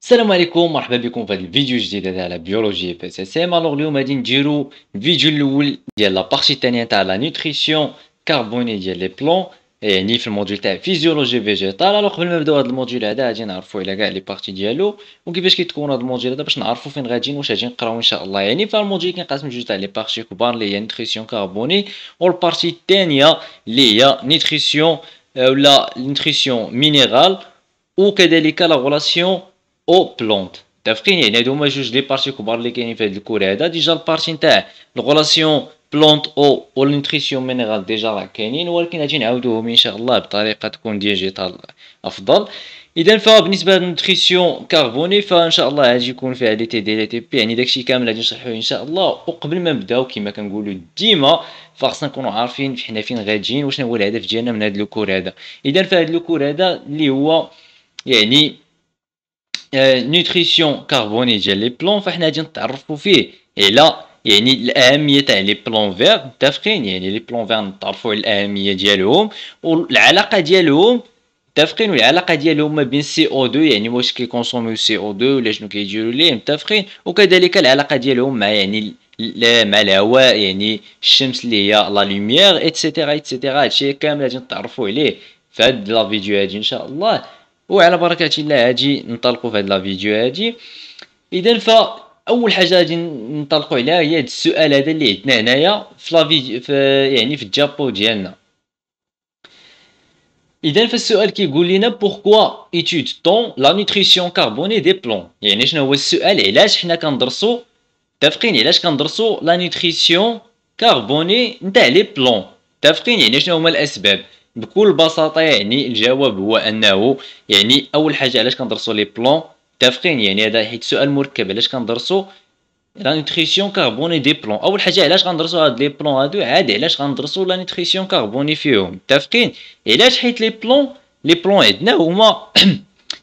السلام عليكم، مرحبا بكم في هذا الفيديو الجديد هذا على بيولوجي بي اس اس ام. الوغ اليوم غادي نديرو الفيديو الاول ديال لا بارتي الثانيه تاع لا نوتريسيون كاربوني ديال لي بلون، يعني في الموديول تاع فيزيولوجي فيجيتال. الوغ قبل ما نبداو هذا الموديول هذا غادي نعرفوا على كاع لي بارتي ديالو وكيفاش كيتكون هذا الموديول هذا باش نعرفوا فين غاديين واش غادي نقراو ان شاء الله. يعني فالموديول كينقسم جوج تاع لي بارتي كبار اللي هي نوتريسيون كاربوني، والبارتي الثانيه اللي هي نوتريسيون ولا نوتريسيون مينيرال، وكذلك لا غولاسيون او بلونت. متفقين؟ يعني هادو هما جوج لي بارتي كبار اللي كاينين في هاد الكور هذا. ديجا البارتي نتاع الغولاسيون بلونت او والنوتريسيون مينيرال ديجا راه كاينين، ولكن غادي نعاودوهم ان شاء الله بطريقه تكون ديجيتال افضل. اذا فبالنسبه للنوتريسيون كاربوني فان شاء الله غادي يكون فيها لي تي دي لي تي بي، يعني داكشي كامل غادي نشرحوه ان شاء الله. وقبل ما نبداو كما كنقولوا ديما فخصنا نكونوا عارفين حنا فين غاديين وشنو هو الهدف ديالنا من هذا الكور هذا. اذا فهاد الكور هذا اللي هو يعني نوتريسيون كاربوني ديال لي بلون، فاحنا غادي نتعرفوا فيه على يعني الاهميه تاع لي بلون فيغ. متفقين؟ يعني لي بلون فيغ نتعرفوا على الاهميه ديالهم والعلاقه ديالهم. متفقين؟ والعلاقه ديالهم ما بين سي او 2، يعني واش كيكونسوميو سي او 2 ولا شنو كيديروا ليه. متفقين؟ وكذلك العلاقه ديالهم مع يعني مع الهواء، يعني الشمس اللي هي لا لوميير ايتترا ايتترا. هادشي كامل غادي نتعرفوا عليه في هاد لا فيديو هادي ان شاء الله. وعلى بركة الله غادي ننطلقوا في هاد لا فيديو هادي. اذا فاول حاجه غادي ننطلقوا عليها هي هاد السؤال هذا اللي عندنا هنايا في لا فيديو يعني في الجابو ديالنا. اذا فالسؤال كيقول لنا بوركوا ايتود طون لا نوتريسيون كاربوني دي بلون. يعني شنو هو السؤال؟ علاش حنا كندرسوا، متفقين، علاش كندرسوا لا نوتريسيون كاربوني نتاع لي بلون. متفقين؟ يعني شنو هما الاسباب؟ بكل بساطه يعني الجواب هو انه يعني اول حاجه علاش كندرسوا لي بلون. متفقين؟ يعني هذا حيت سؤال مركب. علاش كندرسوا لا نوتريسيون كاربوني دي بلون؟ اول حاجه علاش غندرسوا هاد لي بلون هادو؟ عادي علاش غندرسوا لا نوتريسيون كاربوني فيهم. متفقين؟ علاش؟ حيت لي بلون عندنا هما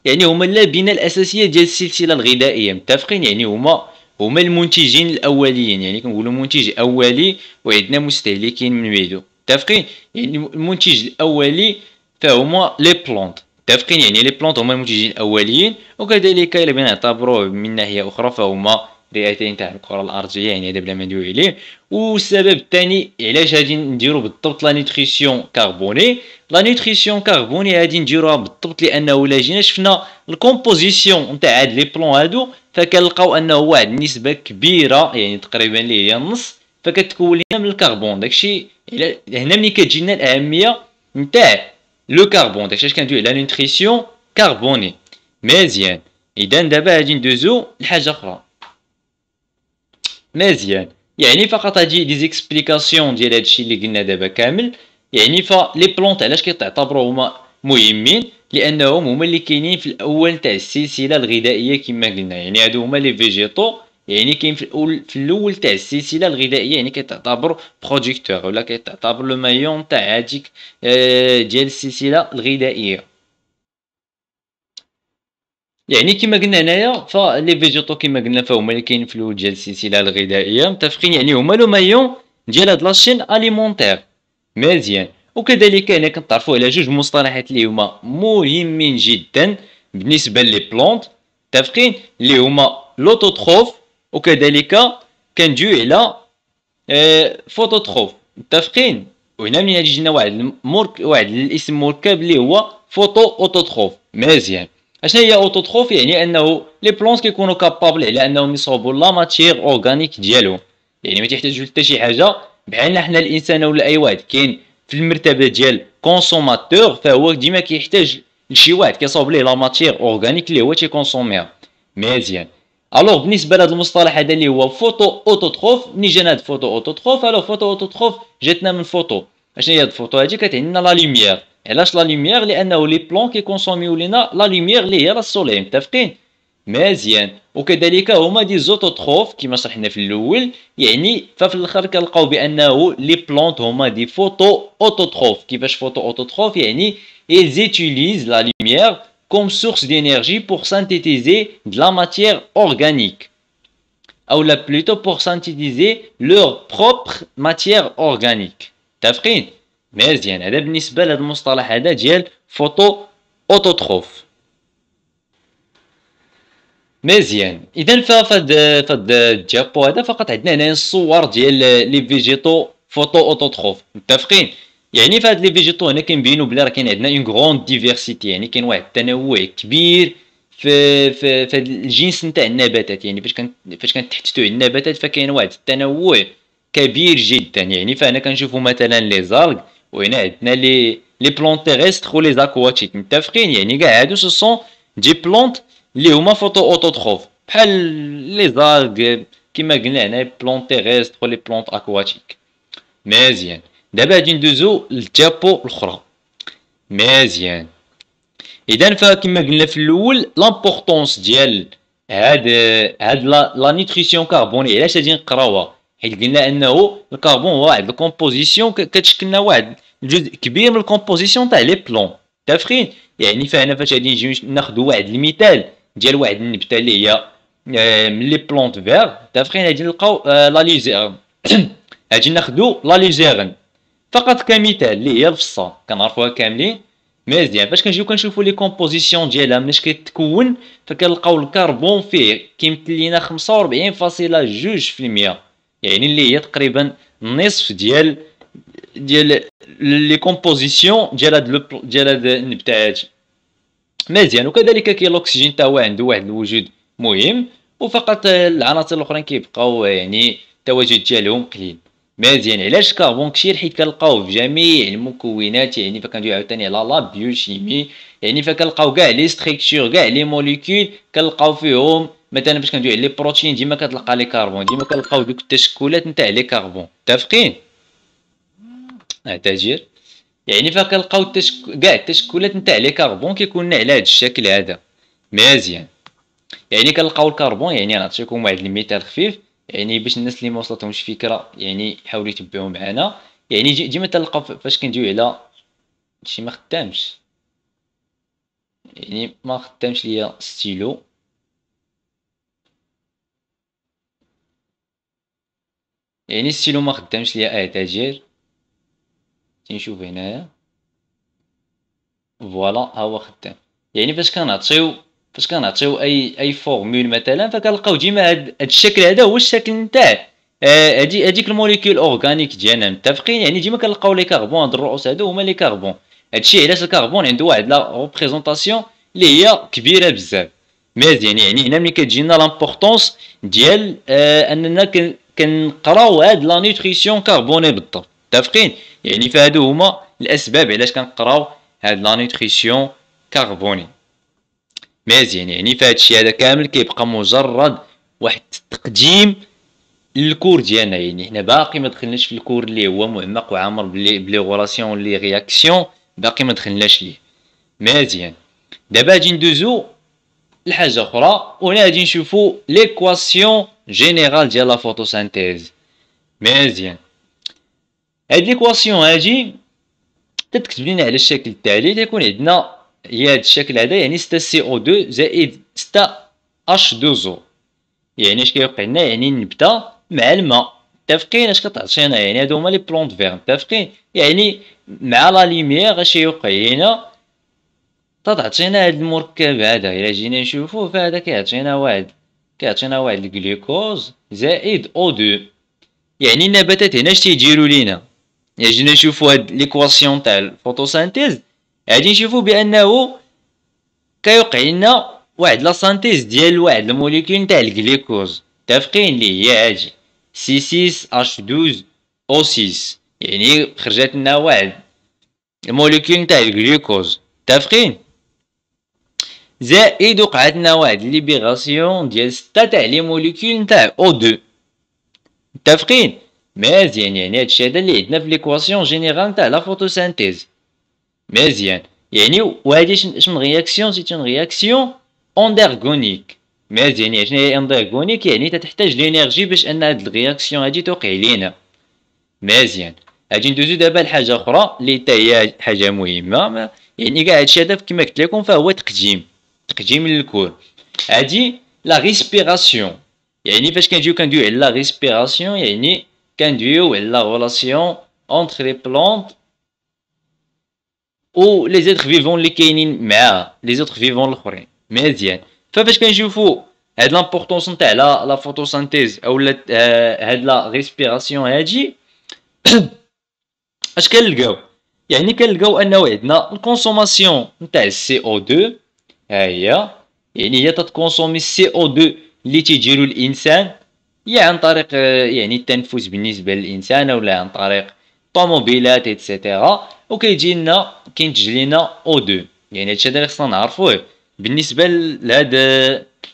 يعني هما اللبنه الاساسيه ديال السلسله الغذائيه. متفقين؟ يعني هما المنتجين الاوليين، يعني كنقولوا منتج اولي وعندنا مستهلكين من بعدو. متفقين؟ يعني المنتج الاولي فهما لي بلونت. متفقين؟ يعني لي بلونت هما المنتجين الاوليين، وكذلك الا بغينا نعتبروه من ناحيه اخرى فهما رئتين تاع الكره الارضيه، يعني هذا بلا ما ندوي عليه. والسبب الثاني علاش غادي نديرو بالضبط لا نوتريسيون كاربوني. لا نوتريسيون كاربوني غادي نديروها بالضبط لانه الا جينا شفنا الكومبوزيسيون نتاع هاد لي بلون هادو فكنلقاو انه واحد النسبه كبيره، يعني تقريبا اللي هي النص، فكتكون لنا من الكربون. داكشي هنا ملي كتجي لنا الاهميه نتاع لو كربون، داكشي اش كندوي على نوتريسيون كاربوني. مزيان. اذا دابا غادي ندوزو لحاجه اخرى. مزيان. يعني فقط هادي دي زيكسبليكاسيون ديال هادشي اللي قلنا دابا كامل. يعني فلي بلونط علاش كيتعتبروا هما مهمين؟ لانهم هما اللي كاينين في الاول تاع السلسله الغذائيه كما قلنا. يعني هادو هما لي فيجيتو، يعني كاين في الاول تاع السلسله الغذائيه، يعني كيتعتبر بروديكتور ولا كيتعتبر لو مايون تاع هاديك ديال السلسله الغذائيه. يعني كما قلنا هنايا فلي فيجيتو كما قلنا فهما اللي كاينين في الاول ديال السلسله الغذائيه. متفقين؟ يعني هما لو مايون ديال هاد لاشين اليمونتير. مزيان. وكذلك هنا كنتعرفوا على جوج مصطلحات اللي هما مهمين جدا بالنسبه لي بلونط. متفقين؟ اللي هما لوتوتروف وكذلك كندوي على فوتوتروف. متفقين؟ وهنا منين غادي يجينا واحد الاسم مركب اللي هو فوتو اوتوتروف. مزيان. اشنا هي اوتوتروف؟ يعني انه لي بلونط كيكونوا كابابل على انهم يصوبوا لا ماتيير اورغانيك ديالهم، يعني ما تحتاجوا حتى شي حاجه. بحالنا حنا الانسان ولا اي واحد كاين في المرتبه ديال كونسوماتور، فهو ديما كيحتاج لشي واحد كيصاوب ليه لا ماتيير اورغانيك اللي هو تيكونسوميها. مزيان. الوغ بالنسبه لهذا المصطلح هذا اللي هو فوتو اوتوتروف، منين جانا هاد فوتو اوتوتروف؟ الوغ فوتو اوتوتروف جاتنا من فوتو. اشنا هي هاد الفوتو هادي؟ كتعني لنا لا لوميير. علاش لا لوميير؟ لانه لي بلون كيكونسوميو لينا لا لوميير اللي هي لا السوليل. متفقين؟ مزيان. وكذلك هما دي زوتوتروف كما شرحنا في الاول. يعني ففي الاخر كنلقاو بانه لي بلونط هما دي فوتو اوتوتروف. كيفاش فوتو اوتوتروف؟ يعني ils utilisent la lumière comme source d'énergie pour synthétiser de la matière organique, ou là plutôt pour synthétiser leur propre matière organique. متفقين؟ مزيان. هذا بالنسبه لهذا المصطلح هذا ديال فوتو اوتوتروف. مزيان. اذا فهاد الجابو هذا فقط عندنا هنا الصور ديال لي فيجيتو فوتو اوتوتروف، متفقين؟ يعني فهاد لي فيجيتو هنا كنبينو بلي راه كاين عندنا اون غروند ديفيرسيتي، يعني كاين واحد التنوع كبير في هاد الجنس نتاع النباتات. يعني فاش كنتحدثوا على النباتات فكاين واحد التنوع كبير جدا. يعني فهنا كنشوفوا مثلا لي زالغ، وهنا عندنا لي بلون تيغيستر ولي زاكواتيك، متفقين؟ يعني كاع هادو سو سون دي بلونت اللي هما فوتو اوتوتروف، بحال لي زالغ كيما قلنا هنا بلون تيغيستر ولي بلونت اكواتيك. مزيان. دابا غادي ندوزو للتابو الاخرى. مزيان. اذا فكما قلنا في الاول لامبورطونس ديال هاد لا نيتريسيون كاربوني علاش غادي نقراوها، حيت قلنا انه الكربون هو واحد الكومبوزيسيون كتشكل لنا واحد جزء كبير من الكومبوزيسيون تاع لي بلون، متفقين؟ يعني فهنا فاش غادي نجيو ناخذ واحد المثال ديال واحد النبته اللي هي من لي بلونت فيغ، متفقين؟ غادي نلقاو لا ليزيرن. غادي ناخذو لا ليزيرن فقط كمثال اللي هي الفصه كنعرفوها كاملين. مزيان. فاش كنجيو كنشوفوا لي كومبوزيسيون ديالها مناش كتكون فكنلقاو الكربون فيه كيمثل لينا 45.2%، يعني اللي هي تقريبا النصف ديال لي كومبوزيسيون ديال هاد النبته هادي. مزيان. وكذلك كاين الاكسجين حتى هو عنده واحد الوجود مهم، وفقط العناصر الاخرين كيبقاو يعني التواجد ديالهم قليل. مزيان. علاش الكربون كثير؟ حيت كنلقاوه في جميع المكونات، يعني فكندويو عاوتاني على لا بيوشيمي، يعني فكنلقاو كاع لي ستركتور كاع لي موليكول كنلقاو فيهم. مثلا فاش كندويو على لي بروتين ديما كتلقى لي كربون، ديما كنلقاو دوك التشكلات نتاع لي كربون، متفقين؟ تاجير. يعني فكنلقاو كاع التشكلات نتاع لي كربون كيكون على هذا الشكل هذا. مزيان. يعني كنلقاو الكربون، يعني نعطيكم واحد المثال خفيف يعني باش الناس اللي ما وصلتهمش فكره يعني يحاولوا يتبعوا معنا. يعني ديما تلقاو فاش كندويو على شي ما خدامش، يعني ما خدامش ليا ستيلو. يعني ستيلو ما خدامش ليا تاجير. تنشوف هنايا فوالا ها هو خدام. يعني فاش كنعطيو اي فورمول مثلا فكنلقاو ديما هاد الشكل هذا هو الشكل نتاع هذيك الموليكول اورغانيك ديالنا، متفقين؟ يعني ديما كنلقاو لي كربون، هاد الرؤوس هادو هما لي كربون. هادشي علاش الكربون عنده واحد لا ريبريزونطاسيون اللي هي كبيره بزاف. مزيان. يعني هنا ملي كتجينا لامبورطونس ديال اننا كنقراو هاد لا نيوتريسيون كربوني بالضبط، متفقين؟ يعني فهادو هما الاسباب علاش كنقراو هاد لا نيوتريسيون كربوني. مزيان. يعني فهاد الشيء هذا كامل كيبقى مجرد واحد التقديم للكور ديالنا، يعني حنا باقي ما دخلناش في الكور اللي هو معمق وعامر بلي غولاسيون لي رياكسيون، باقي ما دخلناش ليه. مزيان. دابا غادي ندوزو لحاجه اخرى، وهنا غادي نشوفو ليكواسيون جينيرال ديال لا فوتوسانتيز. مزيان. هاد ليكواسيون هادي تتكتب لنا على الشكل التالي، تيكون عندنا هي هاد الشكل هذا، يعني 6 CO2 زائد 6 H2O. يعني اش كيوقع لنا؟ يعني النبته مع الماء، متفقين؟ اش كتعطينا؟ يعني هادو هما لي بلونت فيغ، متفقين؟ يعني مع لا ليميير اش يوقع لينا؟ تعطينا هاد المركب هذا. الا جينا نشوفوه فهذا كيعطينا واحد الجلوكوز زائد O2. يعني النباتات هنا اش تيديروا لينا؟ يعني جينا نشوفوا هاد ليكواسيون تاع الفوتوسانتيز غادي نشوفوا بانه كيوقع لنا واحد لا سانتيز ديال واحد الموليكول تاع الجليكوز، متفقين؟ اللي هي هادي C6H12O6. يعني خرجت لنا واحد الموليكول تاع الجليكوز، متفقين؟ زائد وقعت لنا واحد ليبيغاسيون ديال 6 تاع لي موليكول تاع O2، متفقين؟ مزيان. يعني هادشي هذا اللي عندنا في ليكواسيون جينيرال تاع لا فوتوسانتيز. مزيان. يعني وهادي شنو رياكسيون؟ سيت اون رياكسيون اندرغونيك. مزيان. يعني شنو هي اندرغونيك؟ يعني تحتاج لينيرجي باش ان هاد الرياكسيون هادي توقع لينا. مزيان. غادي ندوزو دابا لحاجه اخرى اللي حتى هي حاجه مهمه. يعني كاع هادشي هذا كما قلت لكم فهو تقديم للكور. هادي لا ريسبيراسيون. يعني فاش كندويو على لا ريسبيراسيون يعني كندويو على لا غولاسيون اونتر لي بلونت و لي زيتر فيفون اللي كاينين معاها، لي زيتر فيفون الاخرين. مزيان. فاش كنشوفوا هاد لامبورطونس نتاع لا فوتوسانتيز اولا هاد لا ريسبيراسيون هادي اش كنلقاو؟ يعني كنلقاو انه عندنا الكونسوماسيون نتاع السي او 2 ها هي، يعني هي تتكونسومي السي او 2 اللي تيديرو الانسان، يا عن طريق يعني التنفس بالنسبه للانسان ولا عن طريق طوموبيلات ايتترا، وكيجي لنا كينتج لينا او 2. يعني هادشي هذا اللي خصنا نعرفوه بالنسبه لهاد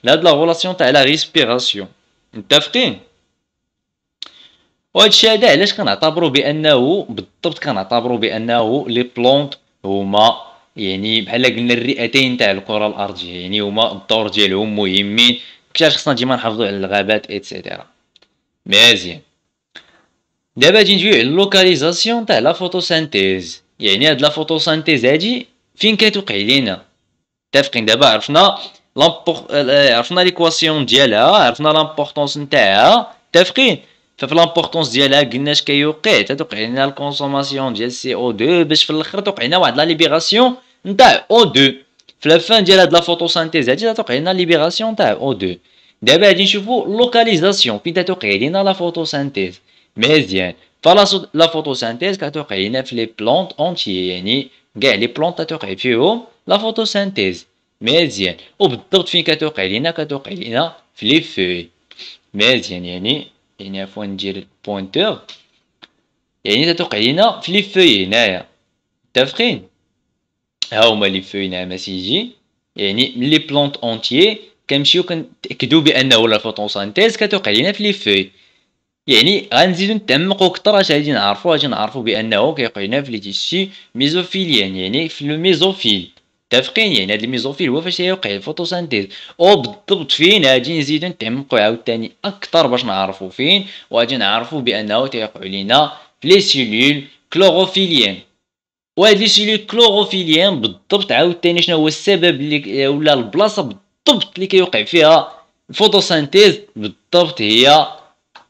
لا غولاسيون تاع لا ريسبيراسيون. متفقين؟ وهادشي هذا علاش كنعتبروا بانه بالضبط كنعتبروا بانه لي بلونط هما يعني بحال قلنا الرئتين تاع الكره الارضيه، يعني هما الدور ديالهم مهمين. كيفاش خصنا ديما نحافظوا على الغابات ايتترا. مزيان. دابا غادي نجيو على اللوكاليزاسيون تاع لا فوتوسانتيز. يعني هاد لا فوتوسانتيز هادي فين كتوقع لينا؟ متفقين؟ دابا عرفنا عرفنا ليكواسيون ديالها، عرفنا لامبورطونس نتاعها. متفقين؟ ففي لامبورطونس ديالها قلنا اش كيوقع، تتوقع لنا الكونسوماسيون ديال سي او 2 باش في الاخر توقع لنا واحد لا ليبيراسيون نتاع او 2. في لافان ديال هاد لا فوتوسانتيز هادي تتوقع لنا ليبيراسيون تاع او 2. دابا غادي نشوفو لوكاليزاسيون فين تتوقع لنا لا فوتوسانتيز. مزيان. فلا لا فوتوسانتيز كتوقع لنا في لي بلونط اونتيي، يعني كاع لي بلونط تتوقع فيهم لا فوتوسانتيز. مزيان. وبالضبط فين كتوقع لينا؟ كتوقع لينا في لي فوي. مزيان. يعني عفوا ندير البوينتور، يعني تتوقع لينا في لي فوي هنايا. متفقين؟ ها هما لي فوي نعم اسيدي. يعني من لي بلونط اونتيي كنمشيو كنتاكدوا بانه لا فوتوسانتيز كتوقع لينا في لي فوي. يعني غنزيدو نتعمقو كتر اش غادي نعرفو بانه كيوقع لنا في لي تيسي ميزوفيليان، يعني في لو ميزوفيل. متفقين؟ يعني هاد الميزوفيل هو فاش يوقع الفوتوسانتيز. او بالضبط فين غادي نزيدو نتعمقو عاوتاني اكثر باش نعرفو فين، وغادي نعرفو بانه تيوقع لينا في لي سيلول كلوروفيليان. وهاد لي سيلول كلوروفيليان بالضبط عاوتاني شنو هو السبب اللي ولا البلاصه بالضبط اللي كيوقع فيها الفوتوسانتيز؟ بالضبط هي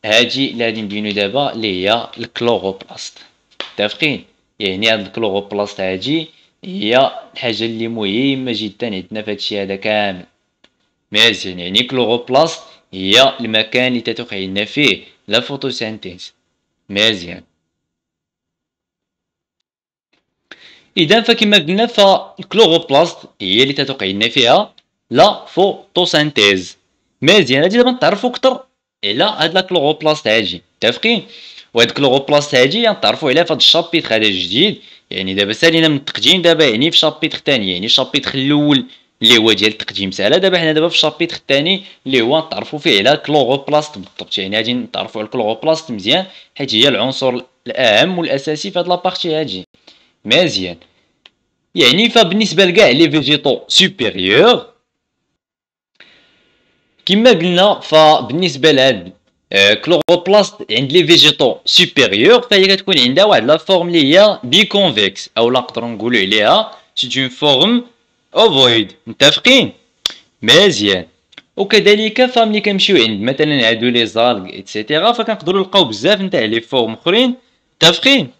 هادي اللي غادي نبينو دابا اللي هي الكلوروبلاست. متفقين؟ يعني هاد الكلوروبلاست هادي هي الحاجه اللي مهمه جدا عندنا في هادشي هذا كامل. مزيان. يعني كلوروبلاست هي المكان اللي تتوقع لنا فيه لا فوتوسانتيز. مزيان. اذا فكما قلنا فالكلوروبلاست هي اللي تتوقع لنا فيها لا فوتوسانتيز. مزيان. هادي دابا نتعرفوا اكثر على هاد لا كلوروبلاست هادي. متفقين؟ وهاد الكلوروبلاست هادي غنتعرفوا عليها في هاد الشابيتر هذا الجديد. يعني دابا سالينا من التقديم، دابا يعني في شابيتر ثاني، يعني الشابيتر الاول اللي هو ديال التقديم سالا، دابا حنا دابا في الشابيتر الثاني اللي هو نتعرفوا فيه على الكلوروبلاست بالضبط. يعني غادي نتعرفوا على الكلوروبلاست مزيان حيت هي العنصر الاهم والاساسي في هاد لابارتي هادي. مزيان. يعني فبالنسبه لكاع لي فيجيتو سوبيريور كما قلنا، فبالنسبه لهاد كلوروبلاست عند لي فيجيتو سوبيريور فهي كتكون عندها واحد لا فورم اللي هي بيكونفكس، او نقدروا نقولوا عليها سي اون فورم اوفويد. متفقين؟ مزيان. وكذلك فملي كنمشيو عند مثلا هادو لي زالغ ايتترا فكنقدروا نلقاو بزاف نتاع لي فورم اخرين. متفقين؟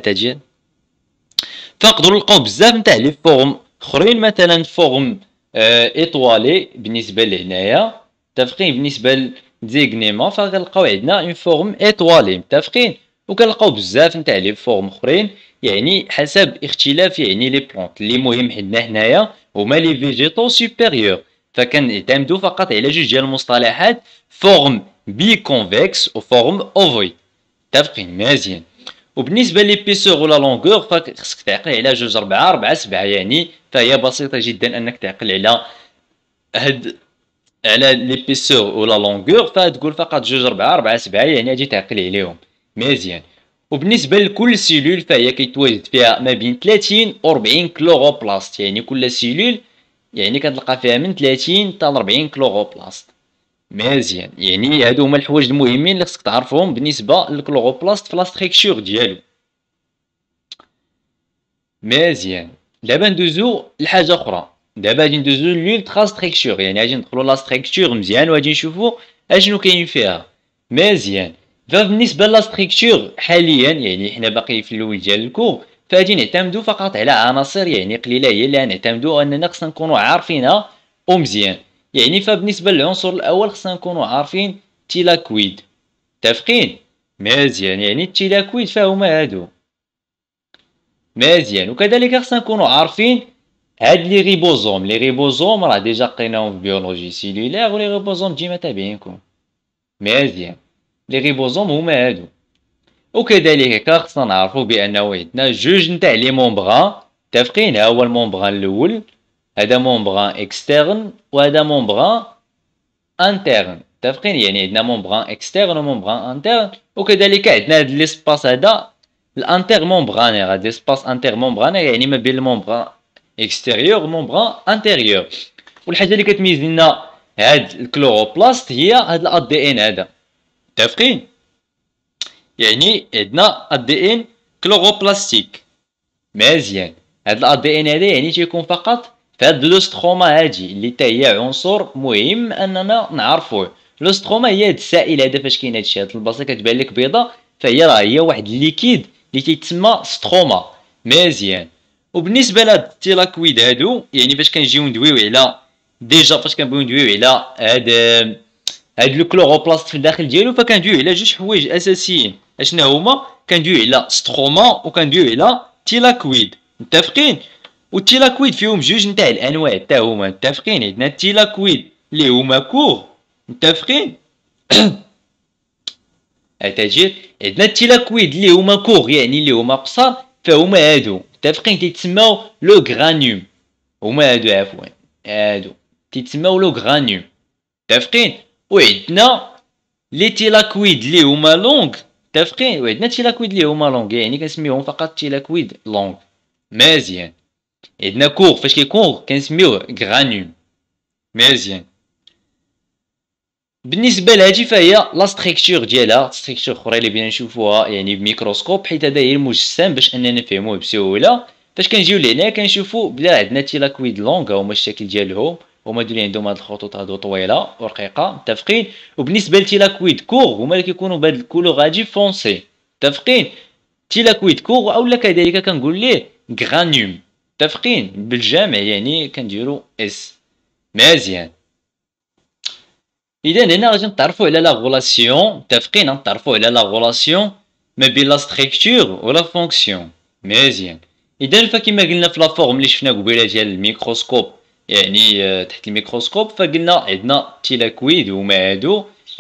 تجي فنقدروا نلقاو بزاف نتاع لي فورم اخرين، مثلا فورم ايطوالي بالنسبه لهنايا. متفقين؟ بالنسبه لزيغنيما فغنلقاو عندنا اون فورم ايطوالي. متفقين؟ وكنلقاو بزاف نتاع لي فورم اخرين يعني حسب اختلاف يعني لي بلونط. اللي مهم عندنا هنايا هما لي فيجيتو سوبيريور، فكنعتمدوا فقط على جوج ديال المصطلحات: فورم بي كونفكس وفورم اوفويد. متفقين؟ مزيان. وبالنسبه ليبيسور ولا لونغور فخصك تعقل على 2 4 4 7، يعني فهي بسيطه جدا انك تعقل على هاد على ليبيسور ولا لونغور، فتقول فقط 2 4 4 7 يعني غادي تعقل عليهم. مزيان. وبالنسبه لكل سيلول فهي كيتواجد فيها ما بين 30 و 40 كلوروبلاست، يعني كل سيلول يعني كتلقى فيها من 30 حتى 40 كلوروبلاست. مزيان. يعني هادو هما الحوايج المهمين اللي خصك تعرفهم بالنسبه للكلوروبلاست في لا ستركتور ديالو. مزيان. دابا ندوزو لحاجه اخرى. دابا غادي ندوزو للترا ستركتور، يعني غادي ندخلو لا ستركتور مزيان وغادي نشوفو اشنو كاين فيها. مزيان. فبالنسبه لا ستركتور حاليا يعني حنا باقي في الاول ديال الكور، فغادي نعتمدو فقط على عناصر يعني قليله هي اللي غنعتمدو اننا خصنا نكونو عارفينها ومزيان. يعني فبالنسبه للعنصر الاول خصنا نكونو عارفين تيلاكويد. متفقين؟ مزيان. يعني التيلاكويد فهما هادو. مزيان. وكذلك خصنا نكونو عارفين هاد لي ريبوزوم. لي ريبوزوم راه ديجا قريناهم في بيولوجي سيلولير، ولي ريبوزوم ديما تابعينكم. مزيان. لي ريبوزوم هما هادو. وكذلك خصنا نعرفو بانه عندنا جوج نتاع لي مومبغان. متفقين؟ ها هو المومبغان الاول، هذا مومبغان اكسترن وهذا مومبغان انترن. متفقين؟ يعني عندنا مومبغان اكسترن ومومبغان انترن. وكذلك عندنا هاد ليسباس هذا الانتر مومبغانير. هاد ليسباس انتر مومبغانير يعني ما بين المومبغان اكستيريور ومومبغان انتيريور. والحاجه اللي كتميز لنا هاد الكلوروبلاست هي هاد الاد دي ان هذا. متفقين؟ يعني عندنا الدي ان كلوروبلاستيك. مزيان. هاد الاد دي ان هذا يعني تيكون فقط في هاد لو ستروما هادي اللي حتى هي عنصر مهم اننا نعرفوه. لو ستروما هي هاد السائل هذا فاش كاين هادشي، هاد البلاصه كتبان لك بيضاء فهي راه هي واحد الليكيد اللي تيتسمى ستروما. مزيان. وبالنسبه لهاد التيلاكويد هادو يعني فاش كنجيو ندويو على ديجا فاش كنبغيو ندويو على هاد لو كلوروبلاست في الداخل ديالو فكندويو على جوج حوايج اساسيين. اشنا هما؟ كندويو على ستروما وكندويو على تيلاكويد. متفقين؟ والتيلاكويد فيهم جوج نتاع الانواع حتى هما. متفقين؟ عندنا التيلاكويد اللي هما كور. متفقين؟ اتاجير عندنا التيلاكويد اللي هما كور يعني اللي هما قصار فهما هادو. متفقين؟ تيتسماو لو غرانيوم. هما هادو عفوا هادو تيتسماو لو غرانيوم. متفقين؟ وعندنا لي تيلاكويد اللي هما لونغ. متفقين؟ وعندنا تيلاكويد اللي هما لونغ يعني كنسميوهم فقط تيلاكويد لونغ. مزيان. عندنا كور فاش كيكون كنسميوه غرانيوم. مزيان. بالنسبه لهادي فهي لا ستركتور ديالها، ستركتور اخرى اللي بغينا نشوفوها يعني بميكروسكوب حيت هذا هي المجسم باش اننا نفهموه بسهوله. فاش كنجيو لهنا كنشوفو بلا عندنا تيلاكويد لونغ هما الشكل ديالهم، هما اللي عندهم هاد الخطوط هادو طويله ورقيقه. متفقين؟ وبالنسبه لتيلاكويد كور هما اللي كيكونوا بهاد الكولور غادي فونسي. متفقين؟ تيلاكويد كور اولا كذلك كنقول ليه غرانيوم. متفقين؟ بالجمع يعني كنديرو اس. مزيان. اذا هنا غادي نتعرفوا على لا غولاسيون. متفقين؟ نتعرفوا على لا غولاسيون ما بين لا ستركتور ولا فونكسيون. مزيان. اذا فكما قلنا في لا فورم اللي شفنا قبيله ديال الميكروسكوب يعني تحت الميكروسكوب فقلنا عندنا تيلاكويد هما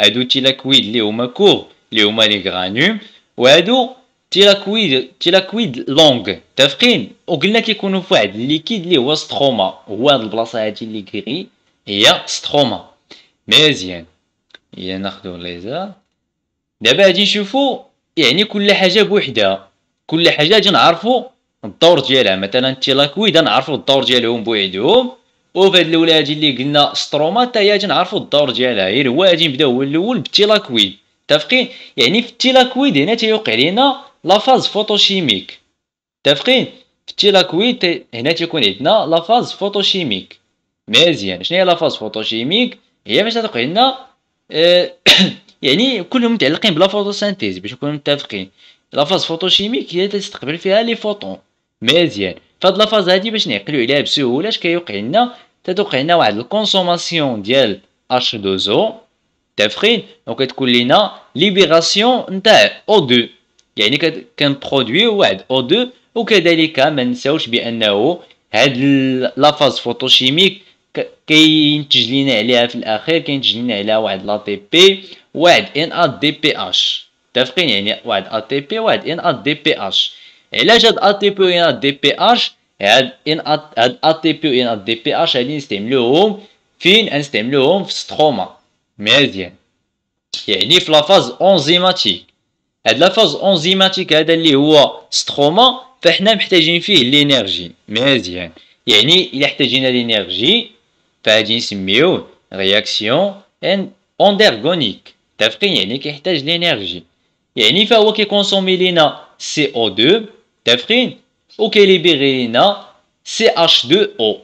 هادو تيلاكويد اللي هما كور اللي هما لي غرانيوم، وهادو تيلاكويد لونغ. متفقين؟ وقلنا كيكونوا في واحد الليكيد اللي هو ستروما. هو هاد البلاصه هادي اللي كري هي ستروما. مزيان. الا ناخدو ليزر دابا غادي نشوفو يعني كل حاجه بوحدها. كل حاجه غادي نعرفو الدور ديالها. مثلا التيلاكويد نعرفو الدور ديالهم بوحدهم، وفي هاد الاولى هادي اللي قلنا ستروما حتى هي غادي نعرفو الدور ديالها. غير هو غادي نبداو هو الاول بالتيلاكويد. متفقين؟ يعني في التيلاكويد هنا تيوقع لينا لا فاز فوتوشيميك. متفقين؟ في التيلاكويد هنا تيكون عندنا لا فاز فوتوشيميك. مزيان. شنو هي لا فاز فوتوشيميك؟ هي باش توقع لنا يعني كلهم متعلقين بلا فوتوسينتيز باش نكونوا متفقين. لا فاز فوتوشيميك هي تستقبل فيها لي فوتون. مزيان. فهاد لا فاز هادي باش نعقلوا عليها بسهوله اش كيوقع لنا؟ تتوقع لنا واحد الكونسوماسيون ديال H2O. متفقين؟ وكتكون لينا ليبيراسيون نتاع O2 يعني كنبرودويو واحد O2. وكذلك ما نساوش بانه هاد لا فاز فوتوشيميك كينتج لينا عليها في الاخير كينتج لينا عليها واحد لا تي بي واحد ان ا دي بي اش. متفقين؟ يعني واحد ا تي بي واحد ان ا دي بي اش. علاش هاد ا تي بي و ان ا دي بي اش؟ هاد ا تي بي و ان ا دي بي اش غادي نستعملوهم فين؟ غنستعملوهم في ستروما. مزيان. يعني في لافاز اونزيماتيك. هاد لافاز اونزيماتيك هذا اللي هو ستروما فاحنا محتاجين فيه لينيرجي. مزيان. يعني الا احتاجينا لينيرجي فغادي نسميوه رياكسيون اندرغونيك. متفقين؟ يعني كيحتاج لينيرجي. يعني فهو كيكونسومي لينا سي او 2. متفقين؟ وكيليبيري لينا سي اش 2 او.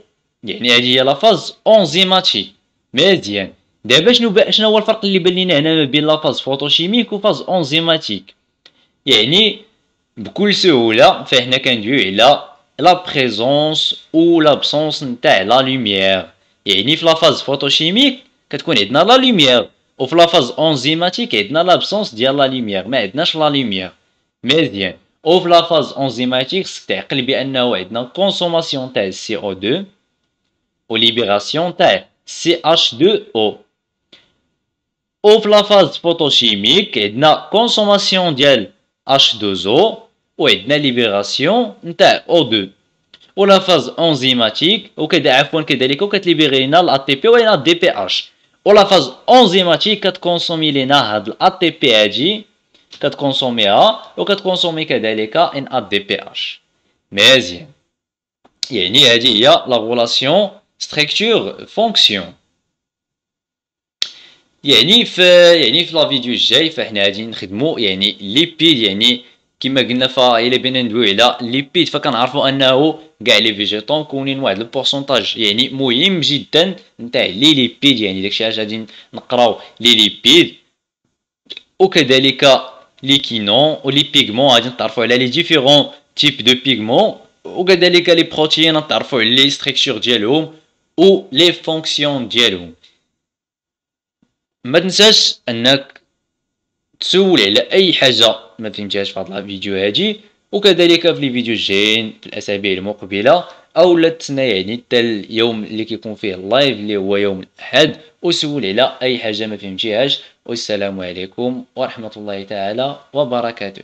يعني هذه هي لا فاز اونزيماتيك. مزيان. دابا شنو هو الفرق اللي بان لينا هنا ما بين لا فاز فوتوشيميك و فاز اونزيماتيك؟ يعني بكل سهولة فاحنا كندويو على لا بريزونس او لابسونس نتاع لا لوميير. يعني في لافاز فوتوشيميك كتكون عندنا لا لوميير، وفي لافاز انزيماتيك عندنا لابسونس ديال لا لوميير، ما عندناش لا لوميير. مزيان. او في لافاز انزيماتيك خصك تعقل بانه عندنا كونسوماسيون تاع سي او 2 و ليبيراسيون تاع سي اش 2 او. او في لافاز فوتوشيميك عندنا كونسوماسيون ديال H2O وعندنا ليبيراسيون نتاع O2. ولا فاز انزيماتيك كذلك كتليبيري لينا ال ATP و دي بي اش. ولا فاز انزيماتيك كتكونسومي لينا هاد ال ATP هادي، كتكونسوميها وكتكونسومي كذلك ان دي بي اش. مزيان. يعني هذه هي لا غولاسيون ستركتور فونكسيون. يعني في لا فيديو الجاي فاحنا غادي نخدمو يعني ليبيد. يعني كما قلنا فإلا بينا ندويو على ليبيد فكنعرفو انه كاع لي فيجيتون مكونين واحد البورسونتاج يعني مهم جدا نتاع لي ليبيد. يعني داكشي علاش غادي نقراو لي ليبيد وكذلك لي كينون ولي بيغمون. غادي نتعرفو على لي ديفيرون تيب دو بيغمون وكذلك لي بروتيين نتعرفو على لي ستركتور ديالهم و لي فونكسيون ديالهم. ما تنساش انك تسول على اي حاجه ما فهمتيهاش في هذا الفيديو هادي، وكذلك في لي فيديو الجايين في الاسابيع المقبله، او لا تسنى يعني حتى اليوم اللي كيكون فيه اللايف اللي هو يوم الاحد، وسول على اي حاجه ما فهمتيهاش. والسلام عليكم ورحمه الله تعالى وبركاته.